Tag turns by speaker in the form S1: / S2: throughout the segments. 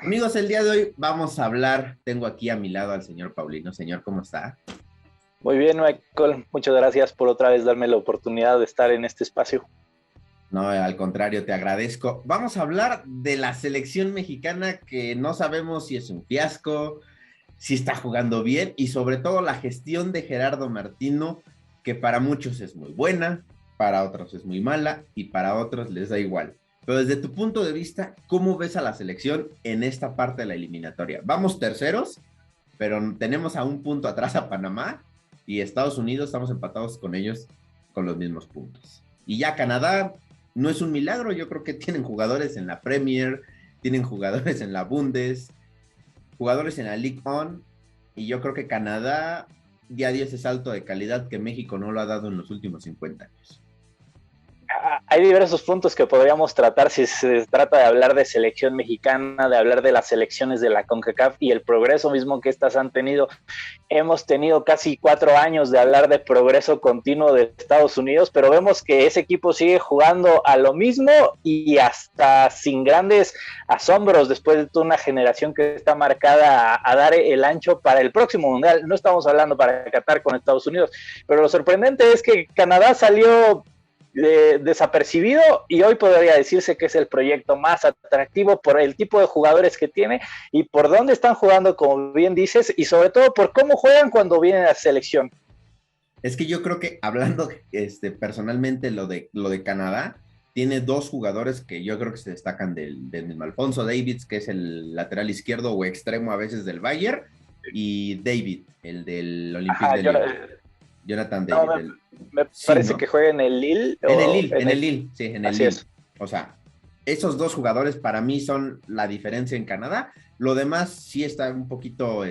S1: Amigos, el día de hoy vamos a hablar, tengo aquí a mi lado al señor Paulino. Señor, ¿cómo está?
S2: Muy bien, Michael. Muchas gracias por otra vez darme la oportunidad de estar en este espacio.
S1: No, al contrario, te agradezco. Vamos a hablar de la selección mexicana que no sabemos si es un fiasco, si está jugando bien y sobre todo la gestión de Gerardo Martino, que para muchos es muy buena, para otros es muy mala y para otros les da igual. Pero desde tu punto de vista, ¿cómo ves a la selección en esta parte de la eliminatoria? Vamos terceros, pero tenemos a un punto atrás a Panamá y Estados Unidos, estamos empatados con ellos con los mismos puntos. Y ya Canadá no es un milagro, yo creo que tienen jugadores en la Premier, tienen jugadores en la Bundes, jugadores en la League On, y yo creo que Canadá ya dio ese salto de calidad que México no lo ha dado en los últimos 50 años.
S2: Hay diversos puntos que podríamos tratar si se trata de hablar de selección mexicana, de hablar de las selecciones de la CONCACAF y el progreso mismo que estas han tenido. Hemos tenido casi 4 años de hablar de progreso continuo de Estados Unidos, pero vemos que ese equipo sigue jugando a lo mismo y hasta sin grandes asombros después de toda una generación que está marcada a dar el ancho para el próximo mundial. No estamos hablando para Qatar con Estados Unidos, pero lo sorprendente es que Canadá salió desapercibido y hoy podría decirse que es el proyecto más atractivo por el tipo de jugadores que tiene y por dónde están jugando, como bien dices, y sobre todo por cómo juegan cuando vienen a la selección.
S1: Es que yo creo que hablando personalmente lo de Canadá, tiene dos jugadores que yo creo que se destacan del mismo. Alfonso Davids, que es el lateral izquierdo o extremo a veces del Bayern, y David, el del Olympique
S2: Ajá,
S1: de Lyon. Jonathan
S2: no,
S1: David.
S2: me
S1: Sí,
S2: parece que
S1: ¿no?
S2: juega en el Lille o
S1: En el Lille, sí, en el
S2: así
S1: Lille.
S2: es.
S1: O sea, esos dos jugadores para mí son la diferencia en Canadá. Lo demás sí está un poquito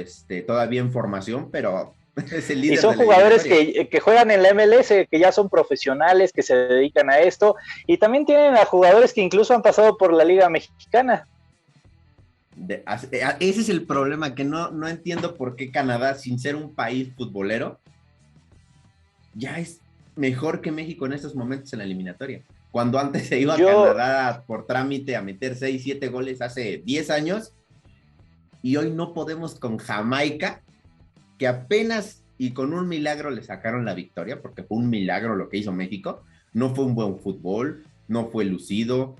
S1: todavía en formación, pero es el
S2: Y
S1: líder
S2: son
S1: de la
S2: jugadores
S1: eliminatoria.
S2: que juegan en la MLS, que ya son profesionales, que se dedican a esto, y también tienen a jugadores que incluso han pasado por la Liga Mexicana.
S1: Ese es el problema, que no entiendo por qué Canadá, sin ser un país futbolero, ya es mejor que México en estos momentos en la eliminatoria. Cuando antes se iba a
S2: Yo,
S1: Canadá por trámite a meter 6 7 goles hace 10 años, y hoy no podemos con Jamaica, que apenas y con un milagro le sacaron la victoria, porque fue un milagro lo que hizo México. No fue un buen fútbol, no fue lucido,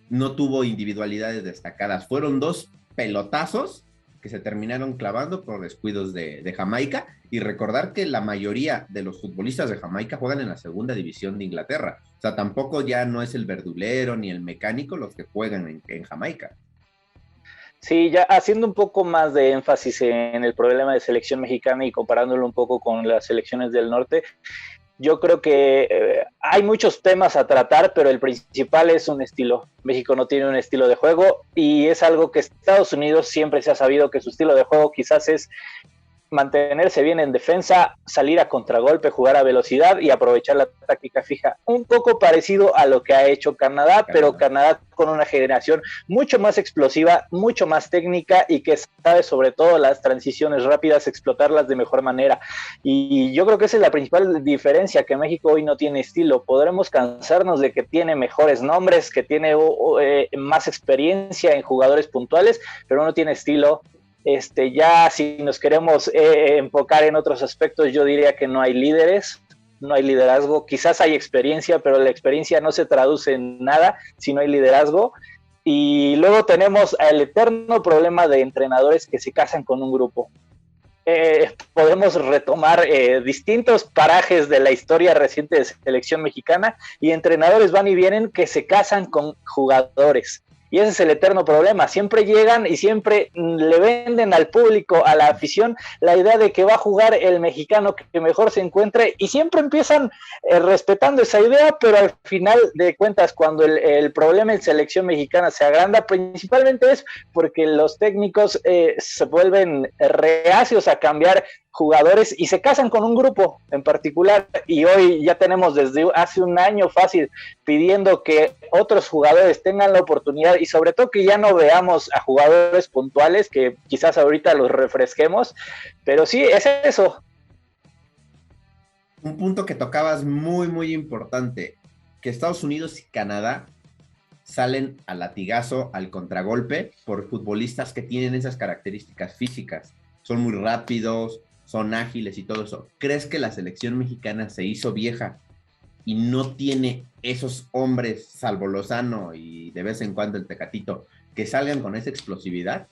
S1: no tuvo individualidades destacadas. Fueron dos pelotazos que se terminaron clavando por descuidos de Jamaica. Y recordar que la mayoría de los futbolistas de Jamaica juegan en la segunda división de Inglaterra. O sea, tampoco ya no es el verdulero ni el mecánico los que juegan en Jamaica.
S2: sí, ya haciendo un poco más de énfasis en el problema de selección mexicana y comparándolo un poco con las selecciones del norte, yo creo que hay muchos temas a tratar, pero el principal es un estilo. México no tiene un estilo de juego y es algo que Estados Unidos siempre se ha sabido que su estilo de juego quizás es mantenerse bien en defensa, salir a contragolpe, jugar a velocidad y aprovechar la táctica fija. Un poco parecido a lo que ha hecho Canadá, pero
S1: Canadá.
S2: Canadá con una generación mucho más explosiva, mucho más técnica y que sabe sobre todo las transiciones rápidas, explotarlas de mejor manera. Y yo creo que esa es la principal diferencia, que México hoy no tiene estilo. Podremos cansarnos de que tiene mejores nombres, que tiene más experiencia en jugadores puntuales, pero no tiene estilo. Ya si nos queremos enfocar en otros aspectos, yo diría que no hay líderes, no hay liderazgo, quizás hay experiencia, pero la experiencia no se traduce en nada si no hay liderazgo. Y luego tenemos el eterno problema de entrenadores que se casan con un grupo. Podemos retomar distintos parajes de la historia reciente de selección mexicana y entrenadores van y vienen que se casan con jugadores. Y ese es el eterno problema. Siempre llegan y siempre le venden al público, a la afición, la idea de que va a jugar el mexicano que mejor se encuentre y siempre empiezan respetando esa idea, pero al final de cuentas, cuando el problema en selección mexicana se agranda, principalmente es porque los técnicos se vuelven reacios a cambiar jugadores y se casan con un grupo en particular y hoy ya tenemos desde hace un año fácil pidiendo que otros jugadores tengan la oportunidad y sobre todo que ya no veamos a jugadores puntuales que quizás ahorita los refresquemos, pero sí, es eso.
S1: Un punto que tocabas muy, muy importante, que Estados Unidos y Canadá salen al latigazo, al contragolpe, por futbolistas que tienen esas características físicas. Son muy rápidos, son ágiles y todo eso. ¿Crees que la selección mexicana se hizo vieja y no tiene esos hombres, salvo Lozano y de vez en cuando el Tecatito, que salgan con esa explosividad?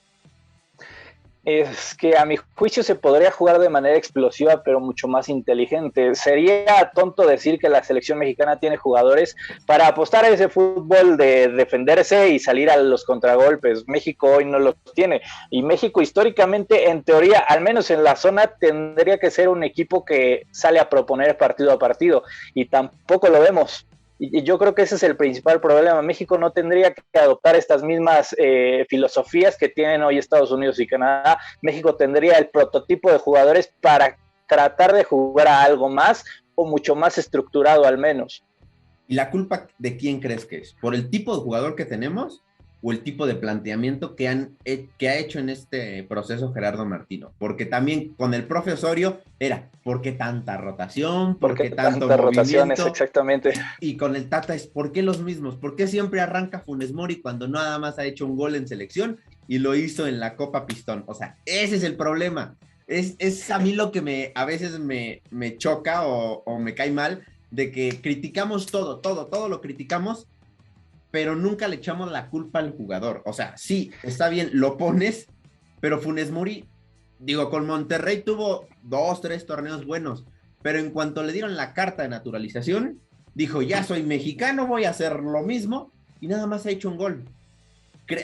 S2: Es que a mi juicio se podría jugar de manera explosiva, pero mucho más inteligente. Sería tonto decir que la selección mexicana tiene jugadores para apostar a ese fútbol de defenderse y salir a los contragolpes. México hoy no los tiene. Y México históricamente, en teoría, al menos en la zona, tendría que ser un equipo que sale a proponer partido a partido. Y tampoco lo vemos. Y yo creo que ese es el principal problema. México no tendría que adoptar estas mismas filosofías que tienen hoy Estados Unidos y Canadá. México tendría el prototipo de jugadores para tratar de jugar a algo más o mucho más estructurado al menos.
S1: ¿Y la culpa de quién crees que es? ¿Por el tipo de jugador que tenemos o el tipo de planteamiento que ha hecho en este proceso Gerardo Martino? Porque también con el profe Osorio era, ¿por qué tanta rotación? ¿Por qué tanto movimiento?
S2: Exactamente.
S1: Y con el Tata es, ¿por qué los mismos? ¿Por qué siempre arranca Funes Mori cuando nada más ha hecho un gol en selección y lo hizo en la Copa Pistón? O sea, ese es el problema. Es a mí lo que a veces me choca o me cae mal, de que criticamos todo lo criticamos, pero nunca le echamos la culpa al jugador. O sea, sí, está bien, lo pones, pero Funes Mori, digo, con Monterrey tuvo 2, 3 torneos buenos, pero en cuanto le dieron la carta de naturalización, dijo, ya soy mexicano, voy a hacer lo mismo, y nada más ha hecho un gol.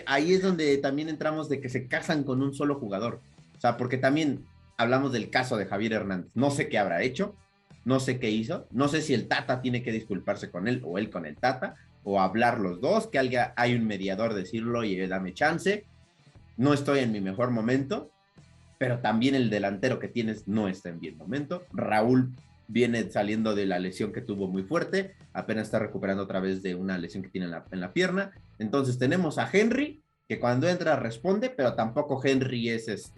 S1: Ahí es donde también entramos de que se casan con un solo jugador. O sea, porque también hablamos del caso de Javier Hernández. No sé qué habrá hecho, no sé qué hizo, no sé si el Tata tiene que disculparse con él o él con el Tata, o hablar los dos, que hay un mediador, decirlo y dame chance. No estoy en mi mejor momento, pero también el delantero que tienes no está en bien momento. Raúl viene saliendo de la lesión que tuvo muy fuerte, apenas está recuperando otra vez de una lesión que tiene en la pierna. Entonces tenemos a Henry, que cuando entra responde, pero tampoco Henry es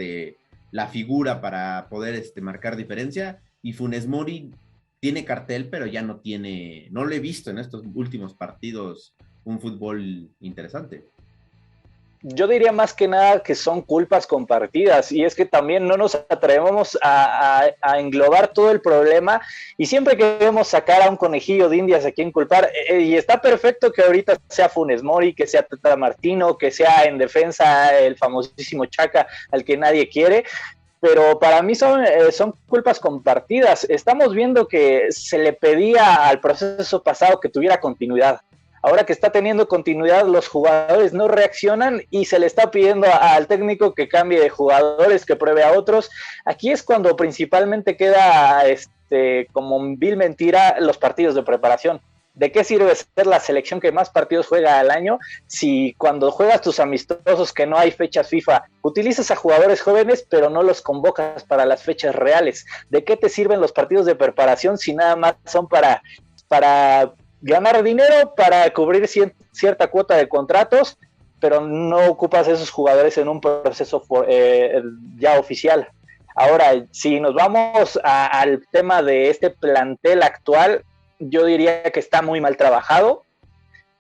S1: la figura para poder marcar diferencia. Y Funes Mori tiene cartel, pero ya no lo he visto en estos últimos partidos un fútbol interesante.
S2: Yo diría más que nada que son culpas compartidas, y es que también no nos atrevemos a englobar todo el problema, y siempre queremos sacar a un conejillo de indias a quien culpar, y está perfecto que ahorita sea Funes Mori, que sea Tata Martino, que sea en defensa el famosísimo Chaca al que nadie quiere, pero para mí son culpas compartidas. Estamos viendo que se le pedía al proceso pasado que tuviera continuidad. Ahora que está teniendo continuidad, los jugadores no reaccionan y se le está pidiendo al técnico que cambie de jugadores, que pruebe a otros. Aquí es cuando principalmente queda como vil mentira los partidos de preparación. ¿De qué sirve ser la selección que más partidos juega al año si cuando juegas tus amistosos, que no hay fechas FIFA, utilizas a jugadores jóvenes pero no los convocas para las fechas reales? ¿De qué te sirven los partidos de preparación si nada más son para ganar dinero, para cubrir cierta cuota de contratos, pero no ocupas esos jugadores en un proceso ya oficial? Ahora, si nos vamos al tema de este plantel actual, yo diría que está muy mal trabajado.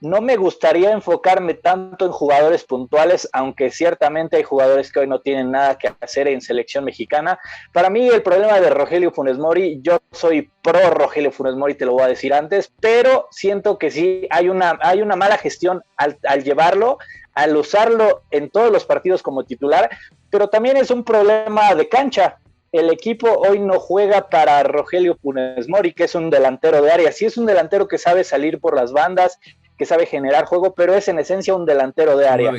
S2: No me gustaría enfocarme tanto en jugadores puntuales, aunque ciertamente hay jugadores que hoy no tienen nada que hacer en selección mexicana. Para mí el problema de Rogelio Funes Mori, yo soy pro Rogelio Funes Mori, te lo voy a decir antes, pero siento que sí hay una mala gestión al llevarlo, al usarlo en todos los partidos como titular, pero también es un problema de cancha. El equipo hoy no juega para Rogelio Funes Mori, que es un delantero de área. Sí es un delantero que sabe salir por las bandas, que sabe generar juego, pero es en esencia un delantero de área.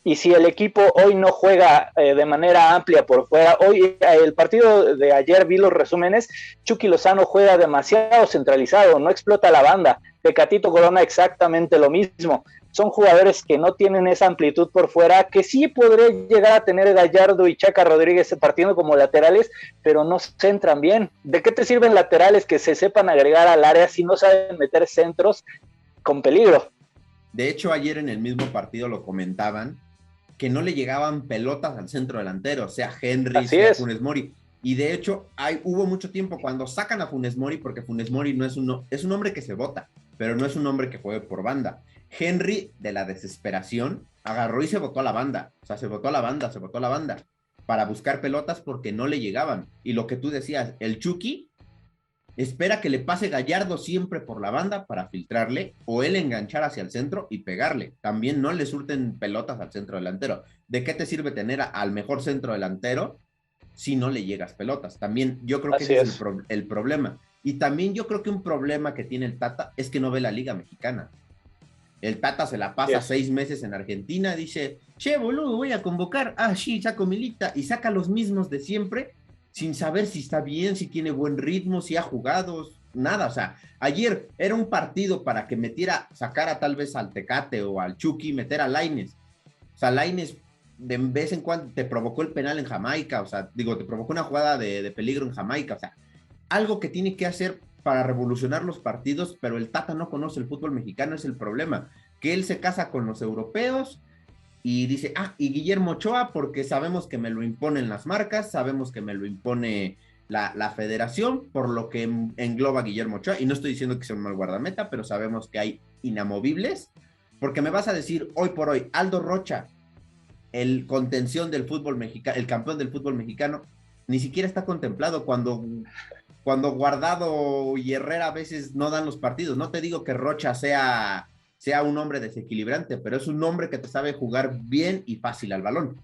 S2: Y si el equipo hoy no juega de manera amplia por fuera, hoy el partido de ayer vi los resúmenes, Chucky Lozano juega demasiado centralizado, no explota la banda. Tecatito Corona exactamente lo mismo. Son jugadores que no tienen esa amplitud por fuera, que sí podría llegar a tener Gallardo y Chaca Rodríguez partiendo como laterales, pero no centran bien. ¿De qué te sirven laterales que se sepan agregar al área si no saben meter centros con peligro?
S1: De hecho, ayer en el mismo partido lo comentaban, que no le llegaban pelotas al centro delantero, sea Henry, sea Funes Mori. Y de hecho, hubo mucho tiempo cuando sacan a Funes Mori, porque Funes Mori es un hombre que se bota, pero no es un hombre que juegue por banda. Henry, de la desesperación, agarró y se botó a la banda. O sea, se botó a la banda para buscar pelotas porque no le llegaban. Y lo que tú decías, el Chucky espera que le pase Gallardo siempre por la banda para filtrarle o él enganchar hacia el centro y pegarle. También no le surten pelotas al centro delantero. ¿De qué te sirve tener al mejor centro delantero si no le llegas pelotas? También yo creo que ese es el problema. Y también yo creo que un problema que tiene el Tata es que no ve la Liga Mexicana. El Tata se la pasa 6 meses en Argentina, dice, che, boludo, voy a convocar, sí, saco mi lista, y saca los mismos de siempre, sin saber si está bien, si tiene buen ritmo, si ha jugado, nada. O sea, ayer era un partido para que sacara tal vez al Tecate o al Chucky, meter a Lainez. O sea, Lainez de vez en cuando te provocó el penal en Jamaica, o sea, te provocó una jugada de peligro en Jamaica, o sea, algo que tiene que hacer para revolucionar los partidos, pero el Tata no conoce el fútbol mexicano, es el problema, que él se casa con los europeos y dice, y Guillermo Ochoa, porque sabemos que me lo imponen las marcas, sabemos que me lo impone la federación, por lo que engloba a Guillermo Ochoa, y no estoy diciendo que sea un mal guardameta, pero sabemos que hay inamovibles, porque me vas a decir, hoy por hoy, Aldo Rocha, el contención del fútbol mexicano, el campeón del fútbol mexicano, ni siquiera está contemplado cuando Guardado y Herrera a veces no dan los partidos. No te digo que Rocha sea un hombre desequilibrante, pero es un hombre que te sabe jugar bien y fácil al balón.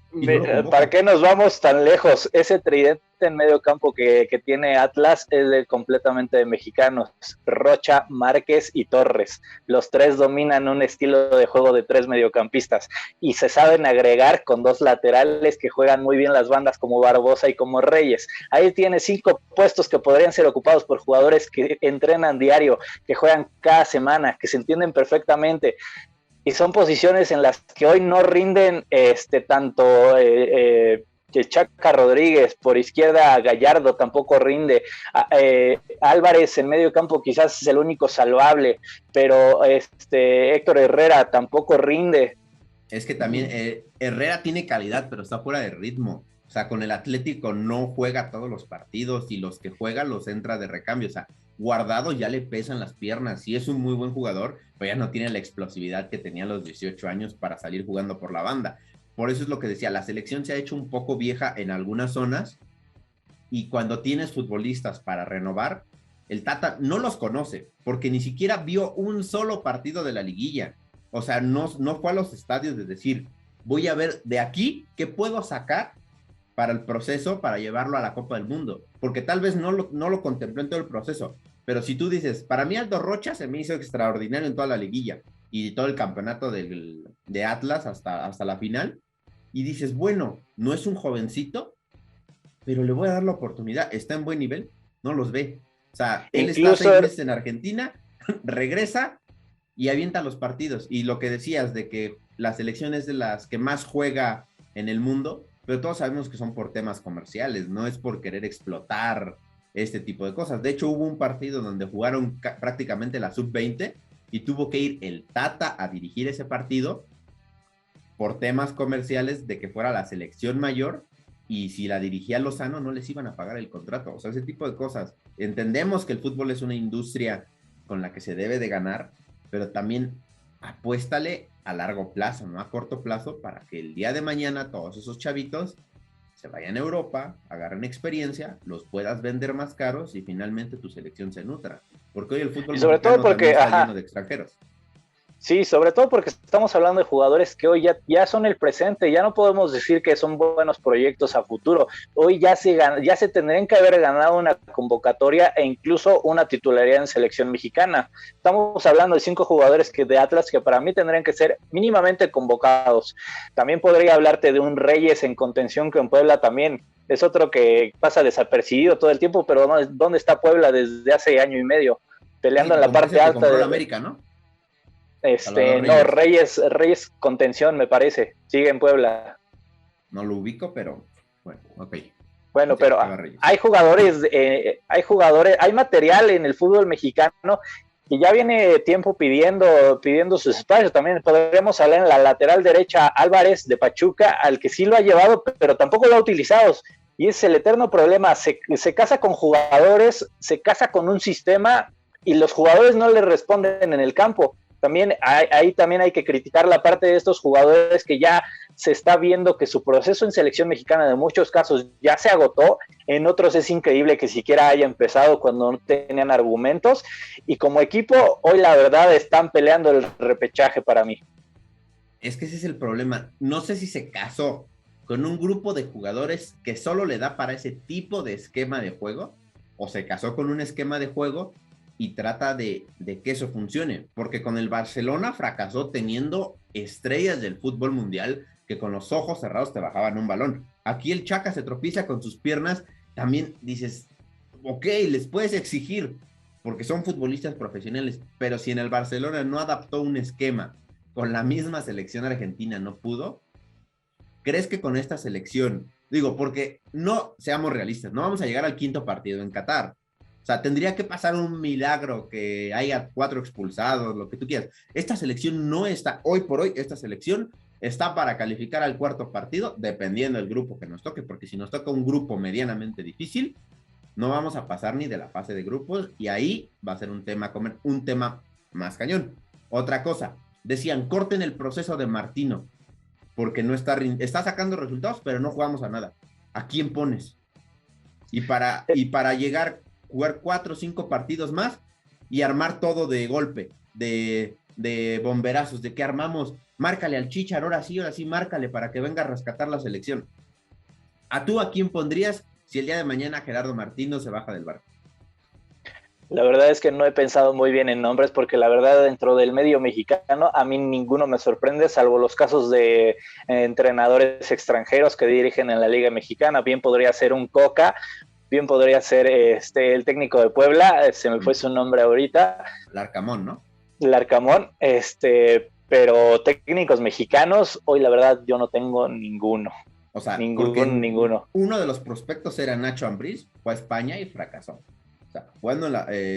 S2: ¿Para qué nos vamos tan lejos? Ese tridente en medio campo que tiene Atlas es completamente de mexicanos. Rocha, Márquez y Torres. Los tres dominan un estilo de juego de 3 mediocampistas y se saben agregar con 2 laterales que juegan muy bien las bandas como Barbosa y como Reyes. Ahí tiene 5 puestos que podrían ser ocupados por jugadores que entrenan diario, que juegan cada semana, que se entienden perfectamente. Y son posiciones en las que hoy no rinden tanto que Chaca Rodríguez, por izquierda Gallardo tampoco rinde, Álvarez en medio campo quizás es el único salvable, pero Héctor Herrera tampoco rinde.
S1: Es que también Herrera tiene calidad, pero está fuera de ritmo. O sea, con el Atlético no juega todos los partidos y los que juega los entra de recambio. O sea, Guardado ya le pesan las piernas. Sí es un muy buen jugador, pero ya no tiene la explosividad que tenía a los 18 años para salir jugando por la banda. Por eso es lo que decía, la selección se ha hecho un poco vieja en algunas zonas y cuando tienes futbolistas para renovar, el Tata no los conoce porque ni siquiera vio un solo partido de la liguilla. O sea, no fue a los estadios de decir, voy a ver de aquí qué puedo sacar para el proceso, para llevarlo a la Copa del Mundo, porque tal vez no lo contempló en todo el proceso, pero si tú dices, para mí Aldo Rocha se me hizo extraordinario en toda la liguilla y todo el campeonato de Atlas hasta la final, y dices, bueno, no es un jovencito, pero le voy a dar la oportunidad, está en buen nivel, no los ve. O sea, él está 6 meses en Argentina, regresa y avienta los partidos. Y lo que decías de que la selección es de las que más juega en el mundo, pero todos sabemos que son por temas comerciales, no es por querer explotar este tipo de cosas. De hecho, hubo un partido donde jugaron prácticamente la sub-20 y tuvo que ir el Tata a dirigir ese partido por temas comerciales de que fuera la selección mayor, y si la dirigía Lozano no les iban a pagar el contrato. O sea, ese tipo de cosas. Entendemos que el fútbol es una industria con la que se debe de ganar, pero también apuéstale a largo plazo, no a corto plazo, para que el día de mañana todos esos chavitos se vayan a Europa, agarren experiencia, los puedas vender más caros y finalmente tu selección se nutra. Porque hoy el fútbol
S2: sobre todo porque
S1: está lleno de extranjeros.
S2: Sí, sobre todo porque estamos hablando de jugadores que hoy ya son el presente, ya no podemos decir que son buenos proyectos a futuro. Hoy ya se tendrían que haber ganado una convocatoria e incluso una titularidad en selección mexicana. Estamos hablando de 5 jugadores de Atlas que para mí tendrían que ser mínimamente convocados. También podría hablarte de un Reyes en contención, que en Puebla también es otro que pasa desapercibido todo el tiempo, pero ¿dónde está Puebla desde hace año y medio? Peleando en la parte alta
S1: de América, ¿no?
S2: No, Reyes contención, me parece. Sigue en Puebla.
S1: No lo ubico, pero bueno, ok.
S2: Bueno, sí, pero hay jugadores, hay material en el fútbol mexicano que ya viene tiempo pidiendo sus espacios. También podríamos hablar en la lateral derecha Álvarez de Pachuca, al que sí lo ha llevado, pero tampoco lo ha utilizado. Y es el eterno problema. Se casa con jugadores, se casa con un sistema y los jugadores no le responden en el campo. También ahí también hay que criticar la parte de estos jugadores que ya se está viendo que su proceso en selección mexicana en muchos casos ya se agotó, en otros es increíble que siquiera haya empezado cuando no tenían argumentos, y como equipo hoy la verdad están peleando el repechaje para mí.
S1: Es que ese es el problema. No sé si se casó con un grupo de jugadores que solo le da para ese tipo de esquema de juego, o se casó con un esquema de juego y trata de que eso funcione, porque con el Barcelona fracasó teniendo estrellas del fútbol mundial que con los ojos cerrados te bajaban un balón. Aquí el Chaca se tropieza con sus piernas, también dices, ok, les puedes exigir, porque son futbolistas profesionales, pero si en el Barcelona no adaptó un esquema, con la misma selección argentina no pudo, ¿crees que con esta selección, digo, porque no seamos realistas, no vamos a llegar al quinto partido en Qatar? O sea, tendría que pasar un milagro, que haya 4 expulsados, lo que tú quieras. Esta selección no está, hoy por hoy, esta selección está para calificar al cuarto partido, dependiendo del grupo que nos toque, porque si nos toca un grupo medianamente difícil, no vamos a pasar ni de la fase de grupos, y ahí va a ser un tema más cañón. Otra cosa, decían, corten el proceso de Martino, porque no está sacando resultados, pero no jugamos a nada. ¿A quién pones? Y para llegar, jugar 4 o 5 partidos más y armar todo de golpe, de bomberazos, de que armamos, márcale al Chichar, ahora sí, márcale para que venga a rescatar la selección. ¿A quién pondrías si el día de mañana Gerardo Martino se baja del barco?
S2: La verdad es que no he pensado muy bien en nombres, porque la verdad dentro del medio mexicano a mí ninguno me sorprende, salvo los casos de entrenadores extranjeros que dirigen en la Liga Mexicana. Bien podría ser un Coca, bien podría ser el técnico de Puebla, se me fue su nombre ahorita.
S1: Larcamón, ¿no?
S2: Larcamón, pero técnicos mexicanos, hoy la verdad yo no tengo ninguno.
S1: O sea,
S2: ninguno.
S1: Uno de los prospectos era Nacho Ambriz, fue a España y fracasó. O sea,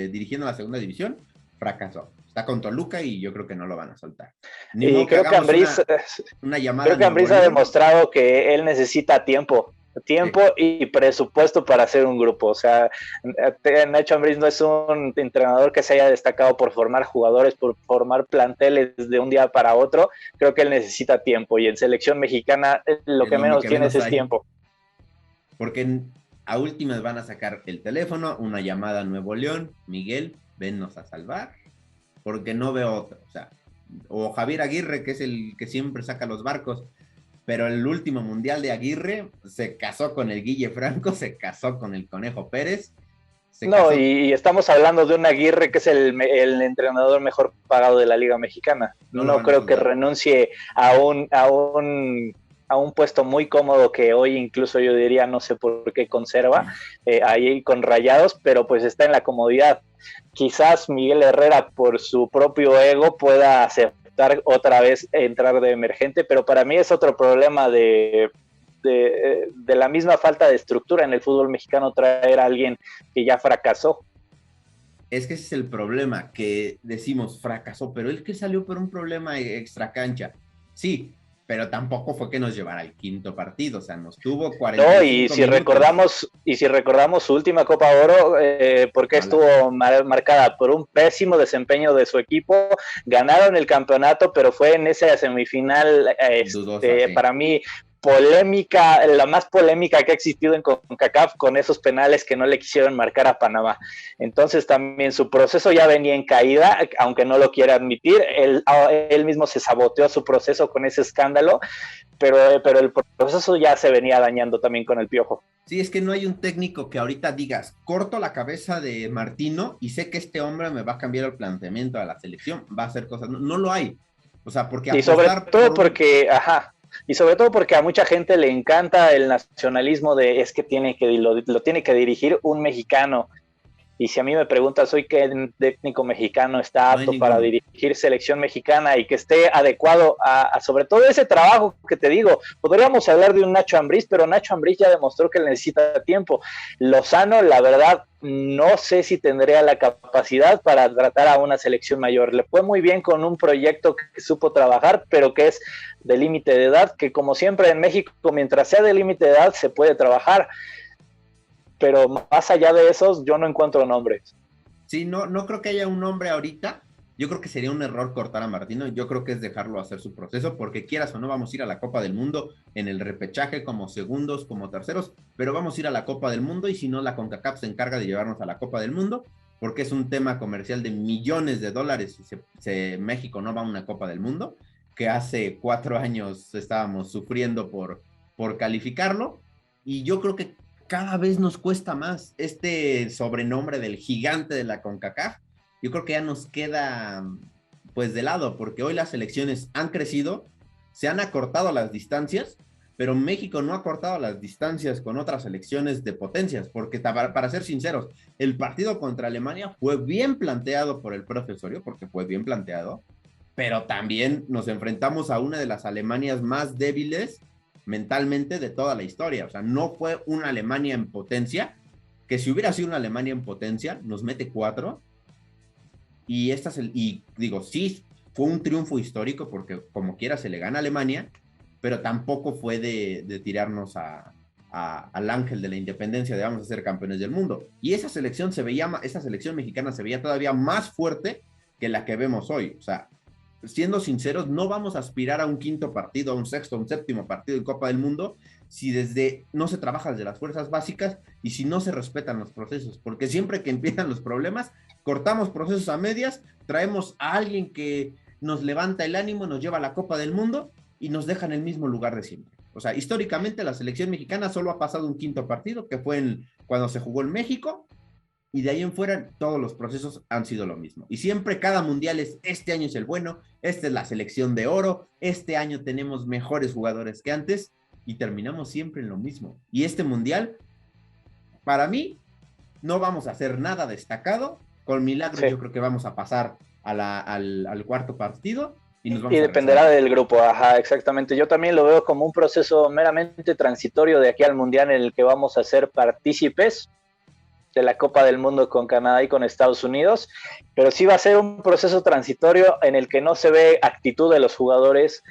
S1: dirigiendo la segunda división, fracasó. Está con Toluca y yo creo que no lo van a soltar.
S2: Y creo que Ambriz,
S1: una llamada.
S2: Creo que Ambriz ha demostrado que él necesita tiempo sí. Y presupuesto para hacer un grupo. O sea, Nacho Ambriz no es un entrenador que se haya destacado por formar jugadores, por formar planteles de un día para otro. Creo que él necesita tiempo, y en selección mexicana lo que menos tienes es tiempo.
S1: Porque a últimas van a sacar el teléfono, una llamada a Nuevo León, Miguel, vennos a salvar, porque no veo otro. O sea, o Javier Aguirre, que es el que siempre saca los barcos, pero el último mundial de Aguirre se casó con el Guille Franco, se casó con el Conejo Pérez.
S2: Y estamos hablando de un Aguirre que es el entrenador mejor pagado de la Liga Mexicana. No creo que renuncie a un puesto muy cómodo que hoy incluso yo diría, no sé por qué conserva, ahí con Rayados, pero pues está en la comodidad. Quizás Miguel Herrera, por su propio ego, pueda aceptar otra vez entrar de emergente, pero para mí es otro problema de la misma falta de estructura en el fútbol mexicano, traer a alguien que ya fracasó.
S1: Es que ese es el problema, que decimos fracasó, pero él que salió por un problema extra cancha. Sí, pero tampoco fue que nos llevara al quinto partido, o sea, nos tuvo 45
S2: No, y si recordamos su última Copa Oro, porque estuvo marcada por un pésimo desempeño de su equipo. Ganaron el campeonato, pero fue en esa semifinal, dudosa, sí. Para mí, polémica, la más polémica que ha existido en CONCACAF, con esos penales que no le quisieron marcar a Panamá. Entonces también su proceso ya venía en caída, aunque no lo quiera admitir. Él mismo se saboteó su proceso con ese escándalo, pero el proceso ya se venía dañando también con el Piojo.
S1: Sí, es que no hay un técnico que ahorita digas, corto la cabeza de Martino y sé que este hombre me va a cambiar el planteamiento de la selección, va a hacer cosas. No lo hay. O sea, porque
S2: y sobre todo y sobre todo porque a mucha gente le encanta el nacionalismo de es que lo tiene que dirigir un mexicano. Y si a mí me preguntas hoy qué técnico mexicano está apto para dirigir selección mexicana y que esté adecuado a sobre todo ese trabajo que te digo, podríamos hablar de un Nacho Ambriz, pero Nacho Ambriz ya demostró que necesita tiempo. Lozano, la verdad, no sé si tendría la capacidad para tratar a una selección mayor. Le fue muy bien con un proyecto que supo trabajar, pero que es de límite de edad, que como siempre en México, mientras sea de límite de edad, se puede trabajar. Pero más allá de esos, yo no encuentro nombres.
S1: Sí, no creo que haya un nombre ahorita. Yo creo que sería un error cortar a Martino, yo creo que es dejarlo hacer su proceso, porque quieras o no vamos a ir a la Copa del Mundo en el repechaje como segundos, como terceros, pero vamos a ir a la Copa del Mundo y si no la CONCACAF se encarga de llevarnos a la Copa del Mundo, porque es un tema comercial de millones de dólares si México no va a una Copa del Mundo, que hace 4 años estábamos sufriendo por calificarlo, y yo creo que cada vez nos cuesta más este sobrenombre del gigante de la CONCACAF. Yo creo que ya nos queda pues de lado, porque hoy las selecciones han crecido, se han acortado las distancias, pero México no ha cortado las distancias con otras selecciones de potencias, porque para ser sinceros, el partido contra Alemania fue bien planteado por el profesorio, porque fue bien planteado, pero también nos enfrentamos a una de las Alemanias más débiles mentalmente de toda la historia. O sea, no fue una Alemania en potencia, que si hubiera sido una Alemania en potencia, nos mete 4. Y digo, sí, fue un triunfo histórico porque como quiera se le gana a Alemania, pero tampoco fue de tirarnos al ángel de la independencia de vamos a ser campeones del mundo. Y esa selección mexicana se veía todavía más fuerte que la que vemos hoy. O sea, siendo sinceros, no vamos a aspirar a un quinto partido, a un sexto, a un séptimo partido en Copa del Mundo si no se trabaja desde las fuerzas básicas y si no se respetan los procesos, porque siempre que empiezan los problemas, cortamos procesos a medias, traemos a alguien que nos levanta el ánimo, nos lleva a la Copa del Mundo y nos deja en el mismo lugar de siempre. O sea, históricamente la selección mexicana solo ha pasado un quinto partido, que fue cuando se jugó en México, y de ahí en fuera todos los procesos han sido lo mismo. Y siempre cada mundial este año es el bueno, esta es la selección de oro, este año tenemos mejores jugadores que antes, y terminamos siempre en lo mismo. Y este mundial, para mí, no vamos a hacer nada destacado. Con milagro sí. Yo creo que vamos a pasar al cuarto partido. Y
S2: dependerá del grupo, ajá, exactamente. Yo también lo veo como un proceso meramente transitorio de aquí al mundial en el que vamos a ser partícipes de la Copa del Mundo con Canadá y con Estados Unidos, pero sí va a ser un proceso transitorio en el que no se ve actitud de los jugadores.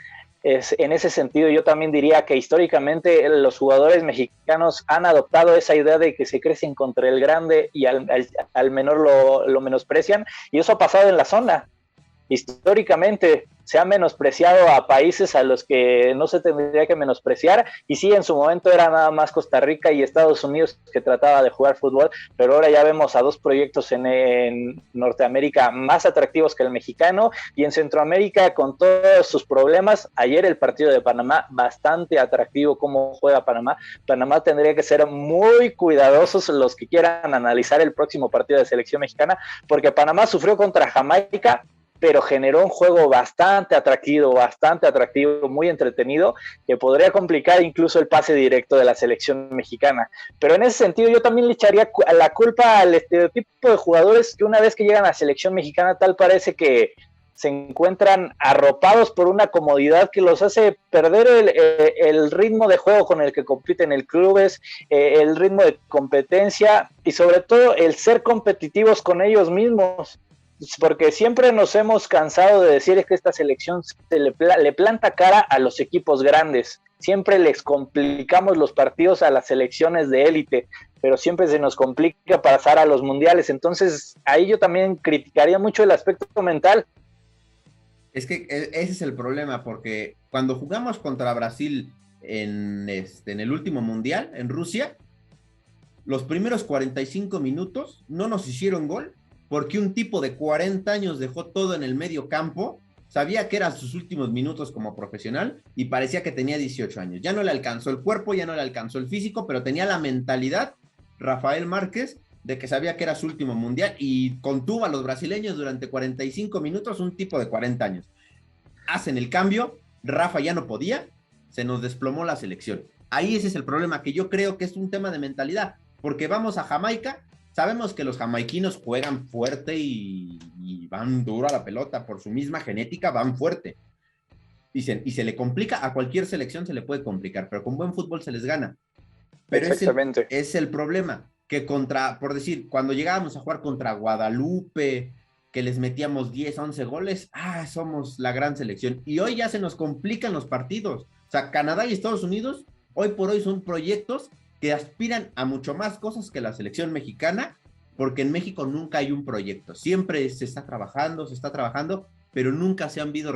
S2: En ese sentido, yo también diría que históricamente los jugadores mexicanos han adoptado esa idea de que se crecen contra el grande y al menor lo menosprecian, y eso ha pasado en la zona. Históricamente se ha menospreciado a países a los que no se tendría que menospreciar, y sí, en su momento era nada más Costa Rica y Estados Unidos que trataba de jugar fútbol, pero ahora ya vemos a dos proyectos en Norteamérica más atractivos que el mexicano, y en Centroamérica con todos sus problemas. Ayer el partido de Panamá, bastante atractivo cómo juega Panamá. Panamá tendría que ser muy cuidadosos los que quieran analizar el próximo partido de selección mexicana, porque Panamá sufrió contra Jamaica, pero generó un juego bastante atractivo, muy entretenido, que podría complicar incluso el pase directo de la selección mexicana. Pero en ese sentido yo también le echaría la culpa al estereotipo de jugadores que una vez que llegan a la selección mexicana tal parece que se encuentran arropados por una comodidad que los hace perder el ritmo de juego con el que compiten en clubes, el ritmo de competencia y sobre todo el ser competitivos con ellos mismos. Porque siempre nos hemos cansado de decir que esta selección le planta cara a los equipos grandes, siempre les complicamos los partidos a las selecciones de élite, pero siempre se nos complica pasar a los mundiales. Entonces ahí yo también criticaría mucho el aspecto mental.
S1: Es que ese es el problema, porque cuando jugamos contra Brasil en el último mundial, en Rusia, los primeros 45 minutos no nos hicieron gol, porque un tipo de 40 años dejó todo en el medio campo, sabía que eran sus últimos minutos como profesional y parecía que tenía 18 años. Ya no le alcanzó el cuerpo, ya no le alcanzó el físico, pero tenía la mentalidad, Rafael Márquez, de que sabía que era su último mundial y contuvo a los brasileños durante 45 minutos, un tipo de 40 años. Hacen el cambio, Rafa ya no podía, se nos desplomó la selección. Ahí ese es el problema, que yo creo que es un tema de mentalidad, porque vamos a Jamaica. Sabemos que los jamaiquinos juegan fuerte y van duro a la pelota, por su misma genética van fuerte. Y se le complica, a cualquier selección se le puede complicar, pero con buen fútbol se les gana. Pero es el problema, que por decir, cuando llegábamos a jugar contra Guadalupe, que les metíamos 10, 11 goles, somos la gran selección. Y hoy ya se nos complican los partidos. O sea, Canadá y Estados Unidos, hoy por hoy son proyectos que aspiran a mucho más cosas que la selección mexicana, porque en México nunca hay un proyecto, siempre se está trabajando, pero nunca se han habido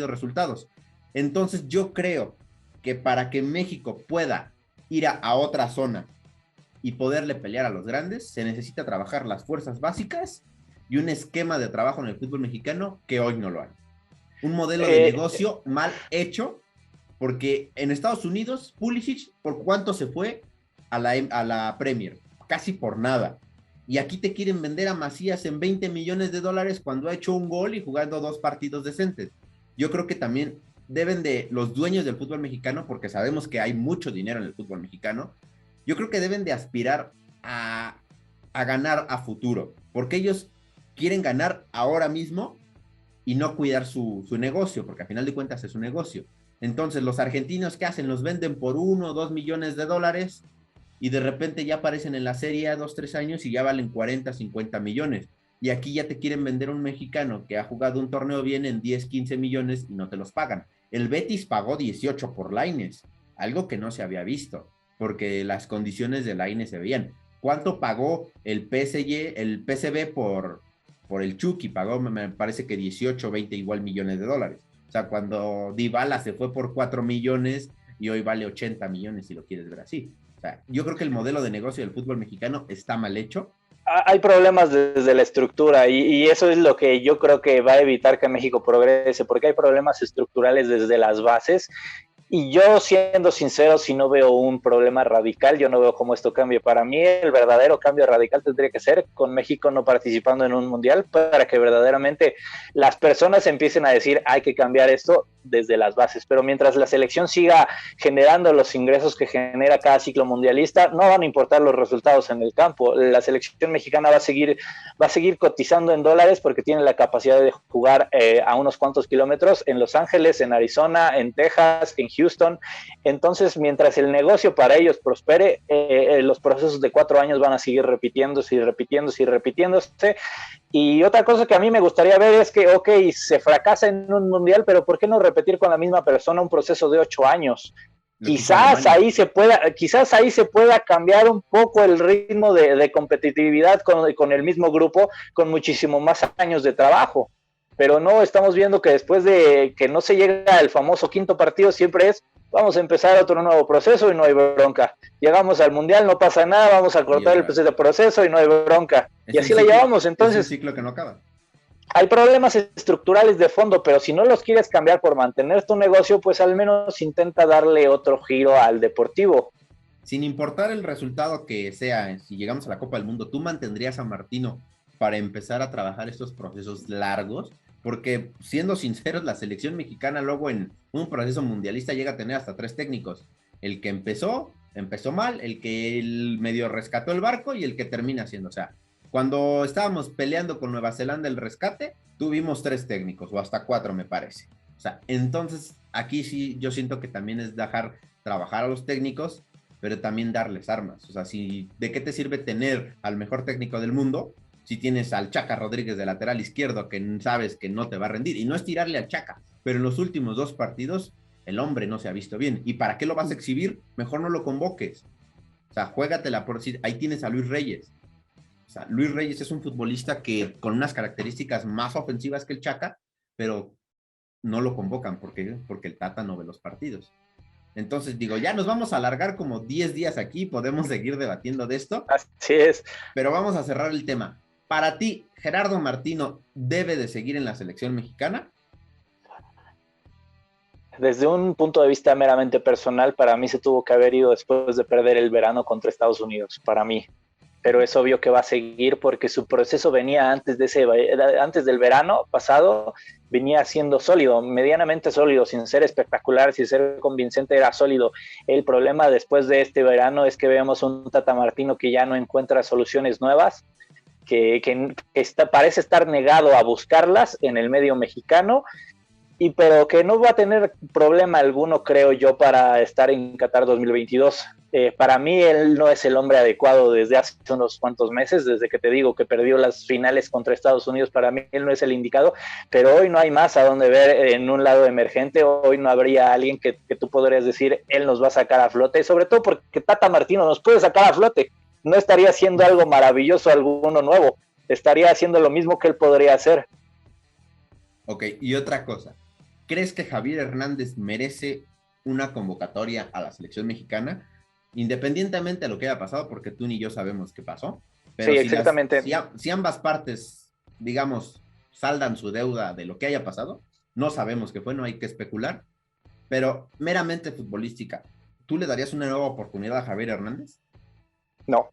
S1: resultados. Entonces yo creo que para que México pueda ir a otra zona y poderle pelear a los grandes, se necesita trabajar las fuerzas básicas y un esquema de trabajo en el fútbol mexicano que hoy no lo hay. Un modelo de negocio mal hecho, porque en Estados Unidos, Pulisic, ¿por cuánto se fue a la Premier? Casi por nada. Y aquí te quieren vender a Macías en $20 millones cuando ha hecho un gol y jugando 2 partidos decentes. Yo creo que también deben de los dueños del fútbol mexicano, porque sabemos que hay mucho dinero en el fútbol mexicano, yo creo que deben de aspirar a ganar a futuro, porque ellos quieren ganar ahora mismo y no cuidar su negocio, porque al final de cuentas es un negocio. Entonces, los argentinos, ¿qué hacen? Los venden por $1 o $2 millones y de repente ya aparecen en la serie a 2-3 años y ya valen 40, 50 millones. Y aquí ya te quieren vender un mexicano que ha jugado un torneo bien en 10, 15 millones y no te los pagan. El Betis pagó 18 por Lainez, algo que no se había visto, porque las condiciones de Lainez se veían. ¿Cuánto pagó el PSV por el Chucky? Pagó, me parece que 18, 20 igual millones de dólares. O sea, cuando Dybala se fue por 4 millones y hoy vale 80 millones si lo quieres ver así. O sea, yo creo que el modelo de negocio del fútbol mexicano está mal hecho.
S2: Hay problemas desde la estructura y eso es lo que yo creo que va a evitar que México progrese, porque hay problemas estructurales desde las bases. Y yo, siendo sincero, si no veo un problema radical, yo no veo cómo esto cambie. Para mí, el verdadero cambio radical tendría que ser con México no participando en un mundial, para que verdaderamente las personas empiecen a decir hay que cambiar esto desde las bases. Pero mientras la selección siga generando los ingresos que genera cada ciclo mundialista, no van a importar los resultados en el campo. La selección mexicana va a seguir cotizando en dólares porque tiene la capacidad de jugar a unos cuantos kilómetros en Los Ángeles, en Arizona, en Texas, en Houston. Entonces, mientras el negocio para ellos prospere, los procesos de 4 años van a seguir repitiéndose y repitiéndose y repitiéndose. Y otra cosa que a mí me gustaría ver es que, ok, se fracasa en un mundial, pero ¿por qué no repetir con la misma persona un proceso de 8 años? Quizás ahí se pueda cambiar un poco el ritmo de competitividad con el mismo grupo, con muchísimo más años de trabajo. Pero no, estamos viendo que después de que no se llega al famoso quinto partido, siempre es, vamos a empezar otro nuevo proceso y no hay bronca. Llegamos al mundial, no pasa nada, vamos a cortar el proceso y no hay bronca. Y así la llevamos, entonces.
S1: Es un ciclo que no acaba.
S2: Hay problemas estructurales de fondo, pero si no los quieres cambiar por mantener tu negocio, pues al menos intenta darle otro giro al deportivo.
S1: Sin importar el resultado que sea, si llegamos a la Copa del Mundo, ¿tú mantendrías a Martino para empezar a trabajar estos procesos largos? Porque, siendo sinceros, la selección mexicana luego en un proceso mundialista llega a tener hasta 3 técnicos. El que empezó mal, el que medio rescató el barco y el que termina haciendo. O sea, cuando estábamos peleando con Nueva Zelanda el rescate, tuvimos 3 técnicos, o hasta 4 me parece. O sea, entonces aquí sí yo siento que también es dejar trabajar a los técnicos, pero también darles armas. O sea, ¿de qué te sirve tener al mejor técnico del mundo si tienes al Chaca Rodríguez de lateral izquierdo que sabes que no te va a rendir? Y no es tirarle al Chaca, pero en los últimos 2 partidos el hombre no se ha visto bien. ¿Y para qué lo vas a exhibir? Mejor no lo convoques. O sea, juégatela por decir, ahí tienes a Luis Reyes. O sea, Luis Reyes es un futbolista que con unas características más ofensivas que el Chaca, pero no lo convocan. ¿Por qué? Porque el Tata no ve los partidos. Entonces digo, ya nos vamos a alargar como 10 días aquí, podemos seguir debatiendo de esto.
S2: Así es.
S1: Pero vamos a cerrar el tema. Para ti, ¿Gerardo Martino debe de seguir en la selección mexicana?
S2: Desde un punto de vista meramente personal, para mí se tuvo que haber ido después de perder el verano contra Estados Unidos, para mí. Pero es obvio que va a seguir porque su proceso venía antes del verano pasado, venía siendo sólido, medianamente sólido, sin ser espectacular, sin ser convincente, era sólido. El problema después de este verano es que vemos un Tata Martino que ya no encuentra soluciones nuevas, que parece estar negado a buscarlas en el medio mexicano, pero que no va a tener problema alguno, creo yo, para estar en Qatar 2022. Para mí él no es el hombre adecuado desde hace unos cuantos meses, desde que te digo que perdió las finales contra Estados Unidos. Para mí él no es el indicado, pero hoy no hay más a donde ver en un lado emergente. Hoy no habría alguien que tú podrías decir él nos va a sacar a flote, sobre todo porque Tata Martino nos puede sacar a flote. no estaría haciendo algo maravilloso, alguno nuevo, estaría haciendo lo mismo que él podría hacer.
S1: Ok, y otra cosa, ¿crees que Javier Hernández merece una convocatoria a la selección mexicana? Independientemente de lo que haya pasado, porque tú ni yo sabemos qué pasó, pero
S2: Sí, exactamente.
S1: si ambas partes, digamos, saldan su deuda de lo que haya pasado, no sabemos qué fue, no hay que especular, pero meramente futbolística, ¿tú le darías una nueva oportunidad a Javier Hernández?
S2: No.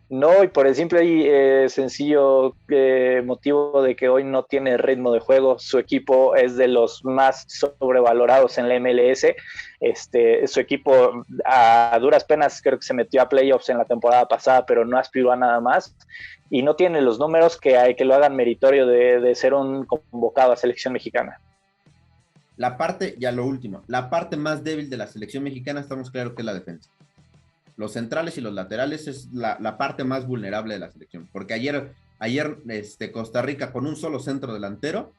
S2: No, y por el simple y sencillo motivo de que hoy no tiene ritmo de juego, su equipo es de los más sobrevalorados en la MLS. Su equipo a duras penas creo que se metió a playoffs en la temporada pasada, pero no aspiró a nada más y no tiene los números que hay que lo hagan meritorio de ser un convocado a selección mexicana.
S1: La parte, ya lo último, la parte más débil de la selección mexicana, estamos claros que es la defensa. Los centrales y los laterales es la parte más vulnerable de la selección, porque ayer Costa Rica con un solo centro delantero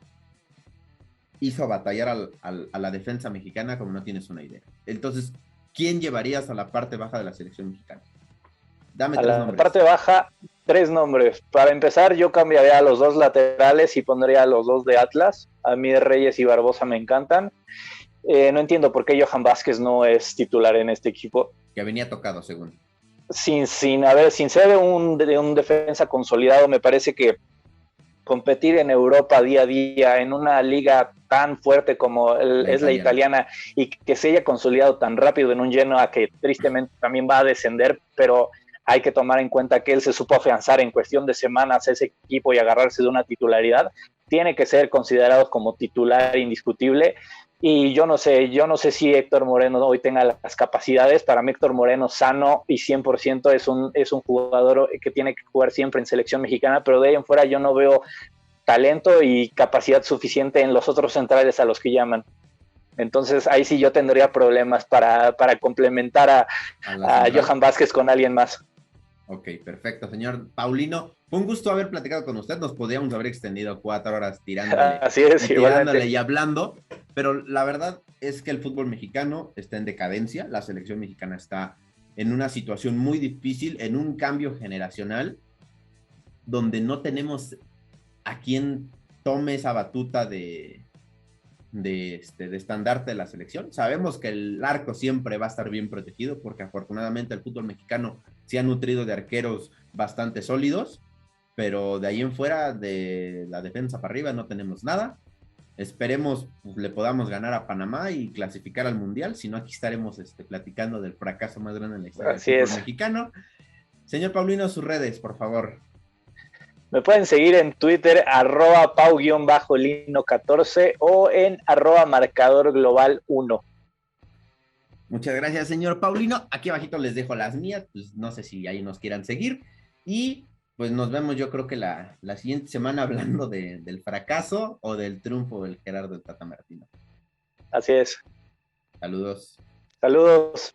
S1: hizo batallar a la defensa mexicana como no tienes una idea. Entonces, ¿quién llevarías a la parte baja de la selección mexicana? Dame
S2: A
S1: tres
S2: la
S1: nombres.
S2: parte baja, 3 nombres. Para empezar, yo cambiaría a los 2 laterales y pondría a los 2 de Atlas. A mí Reyes y Barbosa me encantan. No entiendo por qué Johan Vázquez no es titular en este equipo.
S1: Que venía tocado, según.
S2: Sin ser de un defensa consolidado, me parece que competir en Europa día a día, en una liga tan fuerte como es la italiana, y que se haya consolidado tan rápido en un Genoa que tristemente también va a descender, pero hay que tomar en cuenta que él se supo afianzar en cuestión de semanas a ese equipo y agarrarse de una titularidad, tiene que ser considerado como titular indiscutible. Y yo no sé si Héctor Moreno hoy tenga las capacidades. Para mí Héctor Moreno sano y 100% es un jugador que tiene que jugar siempre en selección mexicana, pero de ahí en fuera yo no veo talento y capacidad suficiente en los otros centrales a los que llaman. Entonces ahí sí yo tendría problemas para complementar a Johan Vázquez con alguien más.
S1: Ok, perfecto, señor Paulino. Fue un gusto haber platicado con usted. Nos podríamos haber extendido 4 horas tirándole,
S2: Así es,
S1: tirándole y hablando, pero la verdad es que el fútbol mexicano está en decadencia. La selección mexicana está en una situación muy difícil, en un cambio generacional, donde no tenemos a quien tome esa batuta de estandarte de la selección. Sabemos que el arco siempre va a estar bien protegido porque afortunadamente el fútbol mexicano se ha nutrido de arqueros bastante sólidos, pero de ahí en fuera, de la defensa para arriba, no tenemos nada. Esperemos pues, le podamos ganar a Panamá y clasificar al Mundial, si no aquí estaremos platicando del fracaso más grande en la historia del fútbol mexicano. Señor Paulino, sus redes, por favor.
S2: Me pueden seguir en Twitter, @pau_lino14 o en @marcadorglobal1.
S1: Muchas gracias, señor Paulino. Aquí abajito les dejo las mías, pues no sé si ahí nos quieran seguir. Y pues nos vemos yo creo que la siguiente semana hablando del fracaso o del triunfo del Gerardo del Tata Martino.
S2: Así es.
S1: Saludos.
S2: Saludos.